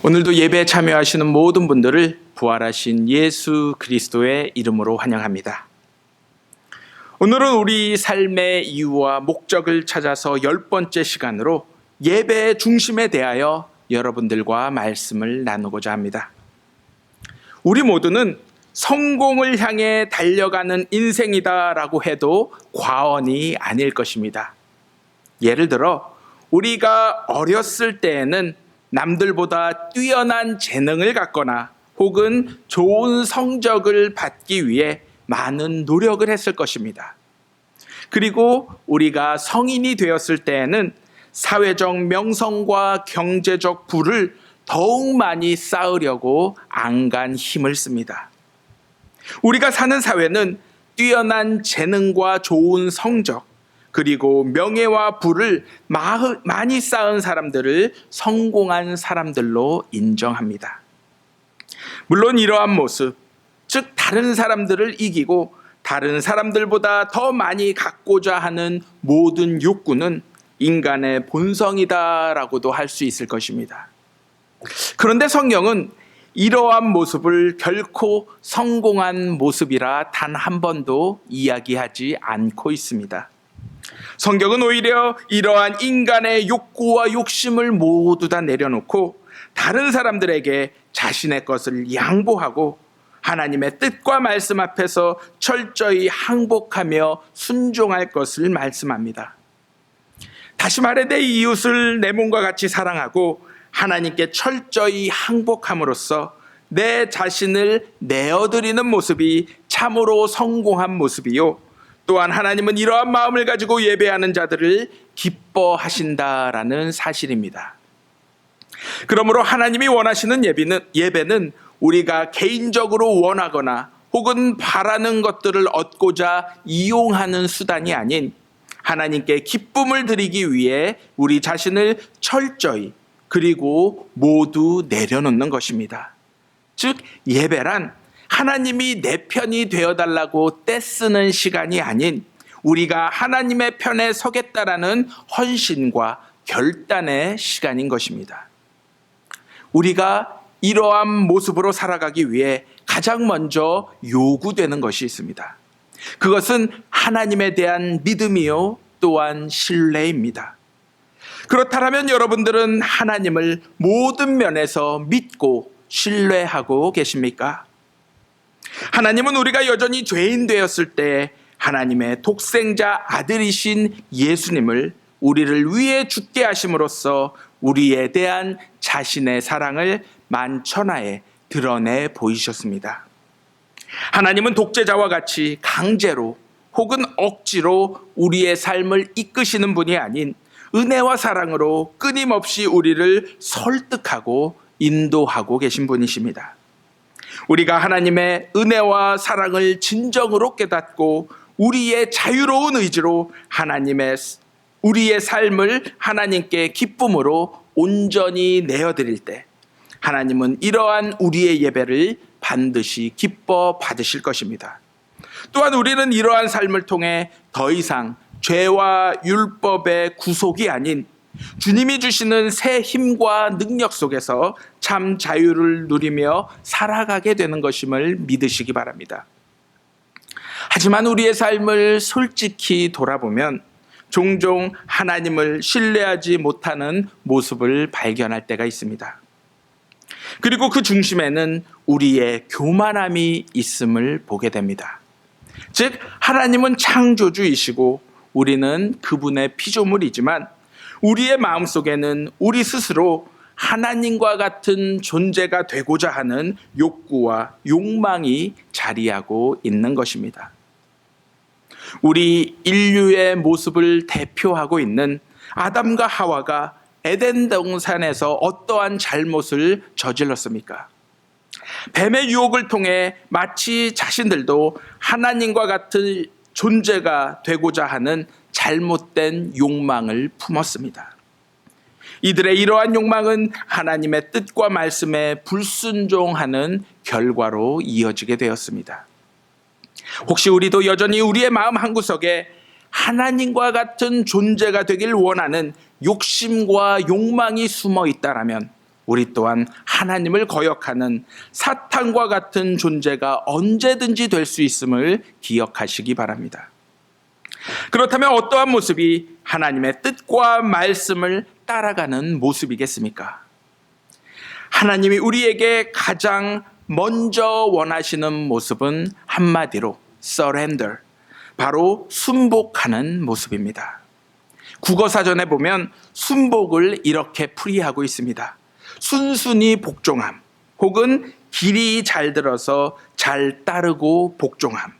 오늘도 예배에 참여하시는 모든 분들을 부활하신 예수 그리스도의 이름으로 환영합니다. 오늘은 우리 삶의 이유와 목적을 찾아서 10번째 시간으로 예배의 중심에 대하여 여러분들과 말씀을 나누고자 합니다. 우리 모두는 성공을 향해 달려가는 인생이다라고 해도 과언이 아닐 것입니다. 예를 들어 우리가 어렸을 때에는 남들보다 뛰어난 재능을 갖거나 혹은 좋은 성적을 받기 위해 많은 노력을 했을 것입니다. 그리고 우리가 성인이 되었을 때에는 사회적 명성과 경제적 부를 더욱 많이 쌓으려고 안간 힘을 씁니다. 우리가 사는 사회는 뛰어난 재능과 좋은 성적, 그리고 명예와 부를 많이 쌓은 사람들을 성공한 사람들로 인정합니다. 물론 이러한 모습, 즉 다른 사람들을 이기고 다른 사람들보다 더 많이 갖고자 하는 모든 욕구는 인간의 본성이다라고도 할 수 있을 것입니다. 그런데 성경은 이러한 모습을 결코 성공한 모습이라 단 한 번도 이야기하지 않고 있습니다. 성경은 오히려 이러한 인간의 욕구와 욕심을 모두 다 내려놓고 다른 사람들에게 자신의 것을 양보하고 하나님의 뜻과 말씀 앞에서 철저히 항복하며 순종할 것을 말씀합니다. 다시 말해 내 이웃을 내 몸과 같이 사랑하고 하나님께 철저히 항복함으로써 내 자신을 내어드리는 모습이 참으로 성공한 모습이요, 또한 하나님은 이러한 마음을 가지고 예배하는 자들을 기뻐하신다라는 사실입니다. 그러므로 하나님이 원하시는 예배는 우리가 개인적으로 원하거나 혹은 바라는 것들을 얻고자 이용하는 수단이 아닌 하나님께 기쁨을 드리기 위해 우리 자신을 철저히 그리고 모두 내려놓는 것입니다. 즉 예배란 하나님이 내 편이 되어달라고 떼쓰는 시간이 아닌 우리가 하나님의 편에 서겠다라는 헌신과 결단의 시간인 것입니다. 우리가 이러한 모습으로 살아가기 위해 가장 먼저 요구되는 것이 있습니다. 그것은 하나님에 대한 믿음이요 또한 신뢰입니다. 그렇다면 여러분들은 하나님을 모든 면에서 믿고 신뢰하고 계십니까? 하나님은 우리가 여전히 죄인 되었을 때 하나님의 독생자 아들이신 예수님을 우리를 위해 죽게 하심으로써 우리에 대한 자신의 사랑을 만천하에 드러내 보이셨습니다. 하나님은 독재자와 같이 강제로 혹은 억지로 우리의 삶을 이끄시는 분이 아닌 은혜와 사랑으로 끊임없이 우리를 설득하고 인도하고 계신 분이십니다. 우리가 하나님의 은혜와 사랑을 진정으로 깨닫고 우리의 자유로운 의지로 우리의 삶을 하나님께 기쁨으로 온전히 내어드릴 때 하나님은 이러한 우리의 예배를 반드시 기뻐 받으실 것입니다. 또한 우리는 이러한 삶을 통해 더 이상 죄와 율법의 구속이 아닌 주님이 주시는 새 힘과 능력 속에서 참 자유를 누리며 살아가게 되는 것임을 믿으시기 바랍니다. 하지만 우리의 삶을 솔직히 돌아보면 종종 하나님을 신뢰하지 못하는 모습을 발견할 때가 있습니다. 그리고 그 중심에는 우리의 교만함이 있음을 보게 됩니다. 즉 하나님은 창조주이시고 우리는 그분의 피조물이지만 우리의 마음속에는 우리 스스로 하나님과 같은 존재가 되고자 하는 욕구와 욕망이 자리하고 있는 것입니다. 우리 인류의 모습을 대표하고 있는 아담과 하와가 에덴 동산에서 어떠한 잘못을 저질렀습니까? 뱀의 유혹을 통해 마치 자신들도 하나님과 같은 존재가 되고자 하는 잘못된 욕망을 품었습니다. 이들의 이러한 욕망은 하나님의 뜻과 말씀에 불순종하는 결과로 이어지게 되었습니다. 혹시 우리도 여전히 우리의 마음 한구석에 하나님과 같은 존재가 되길 원하는 욕심과 욕망이 숨어 있다라면 우리 또한 하나님을 거역하는 사탄과 같은 존재가 언제든지 될 수 있음을 기억하시기 바랍니다. 그렇다면 어떠한 모습이 하나님의 뜻과 말씀을 따라가는 모습이겠습니까? 하나님이 우리에게 가장 먼저 원하시는 모습은 한마디로 surrender, 바로 순복하는 모습입니다. 국어사전에 보면 순복을 이렇게 풀이하고 있습니다. 순순히 복종함, 혹은 길이 잘 들어서 잘 따르고 복종함.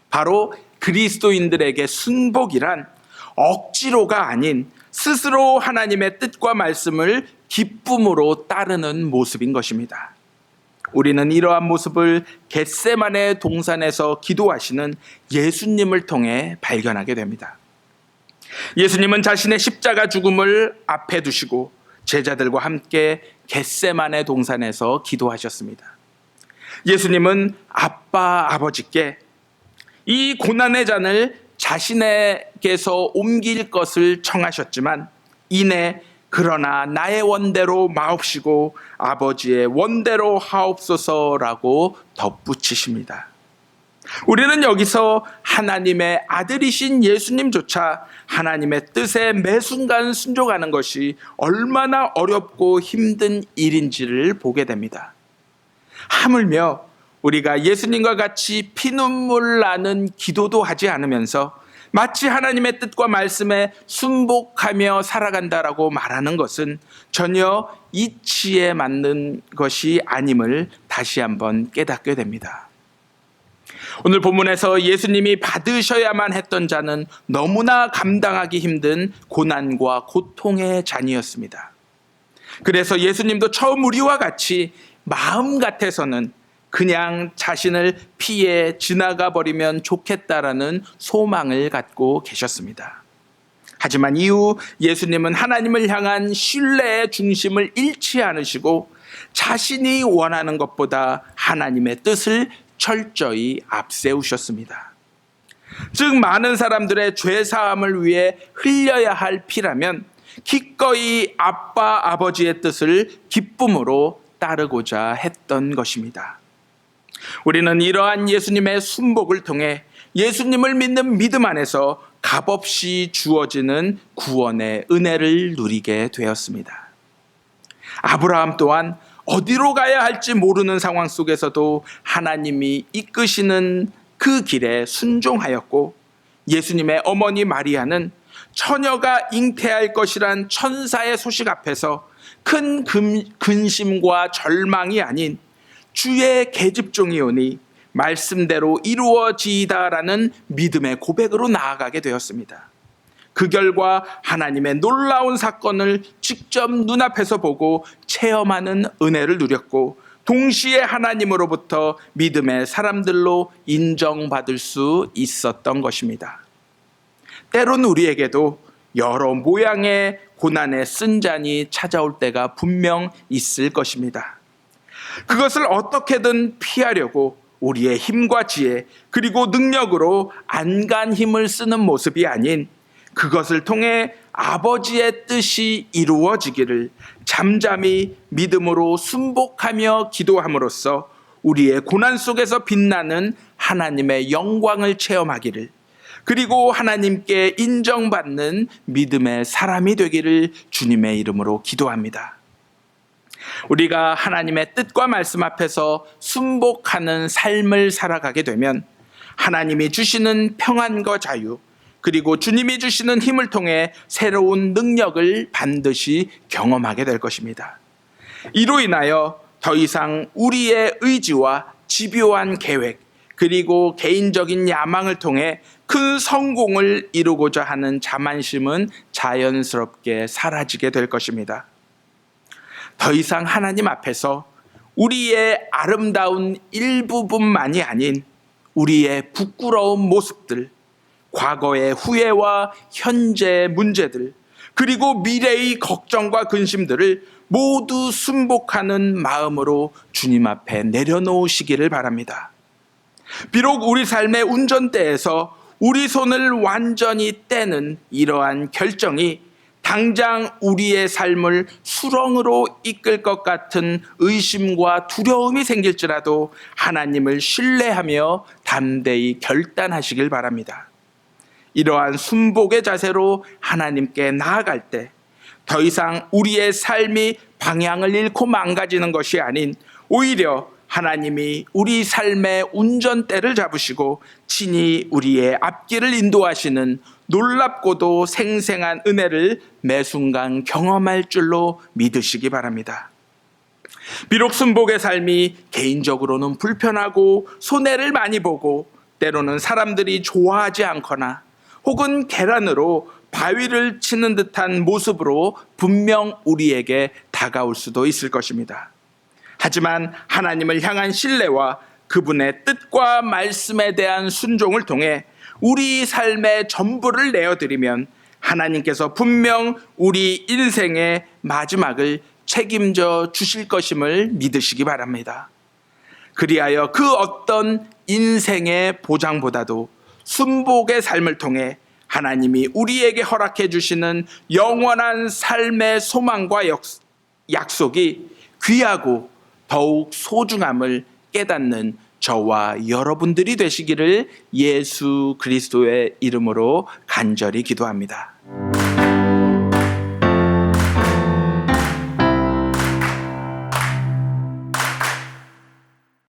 바로 그리스도인들에게 순복이란 억지로가 아닌 스스로 하나님의 뜻과 말씀을 기쁨으로 따르는 모습인 것입니다. 우리는 이러한 모습을 겟세마네 동산에서 기도하시는 예수님을 통해 발견하게 됩니다. 예수님은 자신의 십자가 죽음을 앞에 두시고 제자들과 함께 겟세마네 동산에서 기도하셨습니다. 예수님은 아버지께 이 고난의 잔을 자신에게서 옮길 것을 청하셨지만 이내 그러나 나의 원대로 마옵시고 아버지의 원대로 하옵소서라고 덧붙이십니다. 우리는 여기서 하나님의 아들이신 예수님조차 하나님의 뜻에 매순간 순종하는 것이 얼마나 어렵고 힘든 일인지를 보게 됩니다. 하물며 우리가 예수님과 같이 피눈물 나는 기도도 하지 않으면서 마치 하나님의 뜻과 말씀에 순복하며 살아간다라고 말하는 것은 전혀 이치에 맞는 것이 아님을 다시 한번 깨닫게 됩니다. 오늘 본문에서 예수님이 받으셔야만 했던 자는 너무나 감당하기 힘든 고난과 고통의 잔이었습니다. 그래서 예수님도 처음 우리와 같이 마음 같아서는 그냥 자신을 피해 지나가 버리면 좋겠다라는 소망을 갖고 계셨습니다. 하지만 이후 예수님은 하나님을 향한 신뢰의 중심을 잃지 않으시고 자신이 원하는 것보다 하나님의 뜻을 철저히 앞세우셨습니다. 즉 많은 사람들의 죄사함을 위해 흘려야 할 피라면 기꺼이 아버지의 뜻을 기쁨으로 따르고자 했던 것입니다. 우리는 이러한 예수님의 순복을 통해 예수님을 믿는 믿음 안에서 값없이 주어지는 구원의 은혜를 누리게 되었습니다. 아브라함 또한 어디로 가야 할지 모르는 상황 속에서도 하나님이 이끄시는 그 길에 순종하였고, 예수님의 어머니 마리아는 처녀가 잉태할 것이란 천사의 소식 앞에서 큰 근심과 절망이 아닌 주의 계집종이오니 말씀대로 이루어지이다라는 믿음의 고백으로 나아가게 되었습니다. 그 결과 하나님의 놀라운 사건을 직접 눈앞에서 보고 체험하는 은혜를 누렸고, 동시에 하나님으로부터 믿음의 사람들로 인정받을 수 있었던 것입니다. 때론 우리에게도 여러 모양의 고난의 쓴잔이 찾아올 때가 분명 있을 것입니다. 그것을 어떻게든 피하려고 우리의 힘과 지혜 그리고 능력으로 안간 힘을 쓰는 모습이 아닌, 그것을 통해 아버지의 뜻이 이루어지기를 잠잠히 믿음으로 순복하며 기도함으로써 우리의 고난 속에서 빛나는 하나님의 영광을 체험하기를, 그리고 하나님께 인정받는 믿음의 사람이 되기를 주님의 이름으로 기도합니다. 우리가 하나님의 뜻과 말씀 앞에서 순복하는 삶을 살아가게 되면 하나님이 주시는 평안과 자유, 그리고 주님이 주시는 힘을 통해 새로운 능력을 반드시 경험하게 될 것입니다. 이로 인하여 더 이상 우리의 의지와 집요한 계획, 그리고 개인적인 야망을 통해 큰 성공을 이루고자 하는 자만심은 자연스럽게 사라지게 될 것입니다. 더 이상 하나님 앞에서 우리의 아름다운 일부분만이 아닌 우리의 부끄러운 모습들, 과거의 후회와 현재의 문제들, 그리고 미래의 걱정과 근심들을 모두 순복하는 마음으로 주님 앞에 내려놓으시기를 바랍니다. 비록 우리 삶의 운전대에서 우리 손을 완전히 떼는 이러한 결정이 당장 우리의 삶을 수렁으로 이끌 것 같은 의심과 두려움이 생길지라도 하나님을 신뢰하며 담대히 결단하시길 바랍니다. 이러한 순복의 자세로 하나님께 나아갈 때 더 이상 우리의 삶이 방향을 잃고 망가지는 것이 아닌 오히려 하나님이 우리 삶의 운전대를 잡으시고 친히 우리의 앞길을 인도하시는 놀랍고도 생생한 은혜를 매 순간 경험할 줄로 믿으시기 바랍니다. 비록 순복의 삶이 개인적으로는 불편하고 손해를 많이 보고 때로는 사람들이 좋아하지 않거나 혹은 계란으로 바위를 치는 듯한 모습으로 분명 우리에게 다가올 수도 있을 것입니다. 하지만 하나님을 향한 신뢰와 그분의 뜻과 말씀에 대한 순종을 통해 우리 삶의 전부를 내어드리면 하나님께서 분명 우리 인생의 마지막을 책임져 주실 것임을 믿으시기 바랍니다. 그리하여 그 어떤 인생의 보장보다도 순복의 삶을 통해 하나님이 우리에게 허락해 주시는 영원한 삶의 소망과 약속이 귀하고 더욱 소중함을 깨닫는 저와 여러분들이 되시기를 예수 그리스도의 이름으로 간절히 기도합니다.